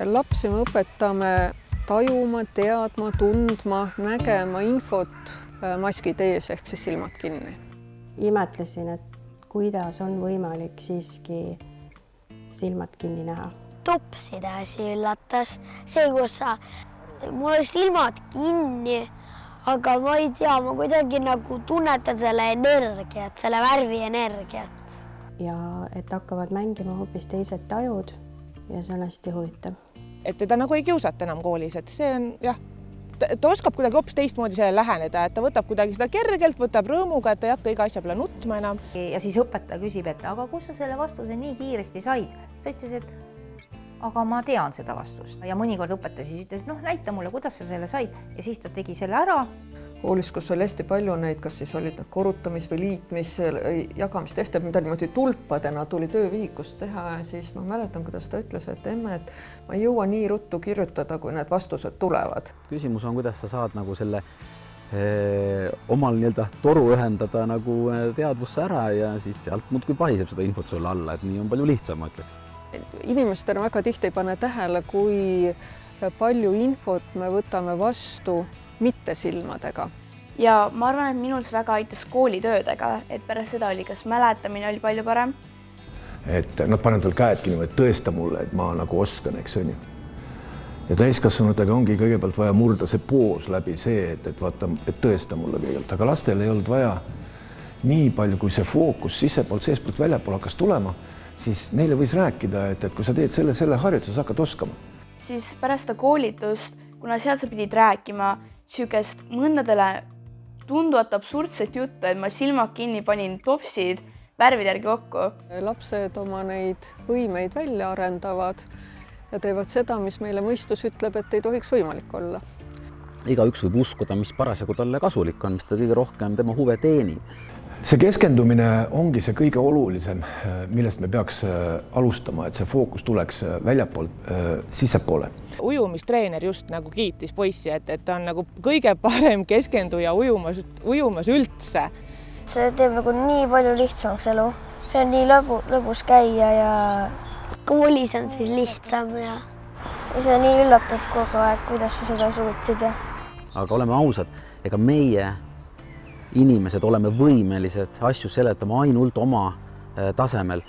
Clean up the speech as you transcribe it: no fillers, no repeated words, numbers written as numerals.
Lapsi me õpetame tajuma, teadma, tundma, nägema infot maskid ees ehk siis silmad kinni. Imetlesin, et kuidas on võimalik siiski silmad kinni näha. Topside asi üllatas. See, kus mul on silmad kinni, aga ma ei tea, ma kuidagi nagu tunnetan selle energiat, selle värvi energiat. Ja et hakkavad mängima hoopis teised tajud ja see on hästi huvitav. Et teda nagu ei kiusata enam koolis, et see on jah, ta oskab kuidagi hoopis teistmoodi selle läheneda, et ta võtab kuidagi seda kergelt, võtab rõõmuga, et ta ei hakka iga asja peale nutma enam. Ja siis õpetaja küsib, et aga kus sa selle vastuse nii kiiresti said? Siis ta ütles, et aga ma tean seda vastust. Ja mõnikord õpetaja siis ütles, näita mulle, kuidas sa selle said. Ja siis ta tegi selle ära. Koolis, kus oli hästi palju neid, kas siis olid korrutamis- või liitmis, jagamistehted, mida niimoodi tulpadena tuli töövihikust teha ja siis ma mäletan, kuidas ta ütles, et emme, et ma ei jõua nii ruttu kirjutada, kui need vastused tulevad. Küsimus on, kuidas sa saad nagu selle omal toru ühendada nagu teadvusse ära ja siis sealt muudkui pahiseb seda infot sulle alla, et nii on palju lihtsam, ma ütleks. Inimestena väga tihti ei pane tähele, kui palju infot me võtame vastu mitte silmadega. Ja ma arvan, et minul see väga aitas koolitöödega, et pärast seda oli kas mäletamine oli palju parem. Et nad panen tal käed kinni, et tõesta mulle, et ma nagu oskan, eks on ju. Ja täiskasvanutega ongi kõigepealt vaja murda see poos läbi see, et vaata, et tõesta mulle kõigepealt. Aga lastel ei olnud vaja nii palju, kui see fookus sisepoolt, seespoolt väljapool hakkas tulema, siis neile võis rääkida, et kui sa teed selle harjutuse, sa hakkad oskama. Siis pärast seda koolitust, kuna sealt sa pidid rääkima sükest mõndadele tunduvat absurdset juttu, et ma silmad kinni panin topsid värvid järgi kokku. Lapsed oma neid võimeid välja arendavad ja teevad seda, mis meile mõistus ütleb, et ei tohiks võimalik olla. Igaüks võib uskuda, mis parasjagu talle kasulik on, mis ta kõige rohkem tema huve teenib. See keskendumine ongi see kõige olulisem, millest me peaks alustama, et see fookus tuleks väljapoolt sissepoole. Ujumistreener just nagu kiitis poissi, et ta on nagu kõige parem keskenduja ujumas üldse. See teeb nagu nii palju lihtsamaks elu. See on nii lõbus käia ja koolis on siis lihtsam ja see on nii üllatav kogu aeg, kuidas sa seda suutsid. Aga oleme ausad, ega meie inimesed oleme võimelised asju seletama ainult oma tasemel.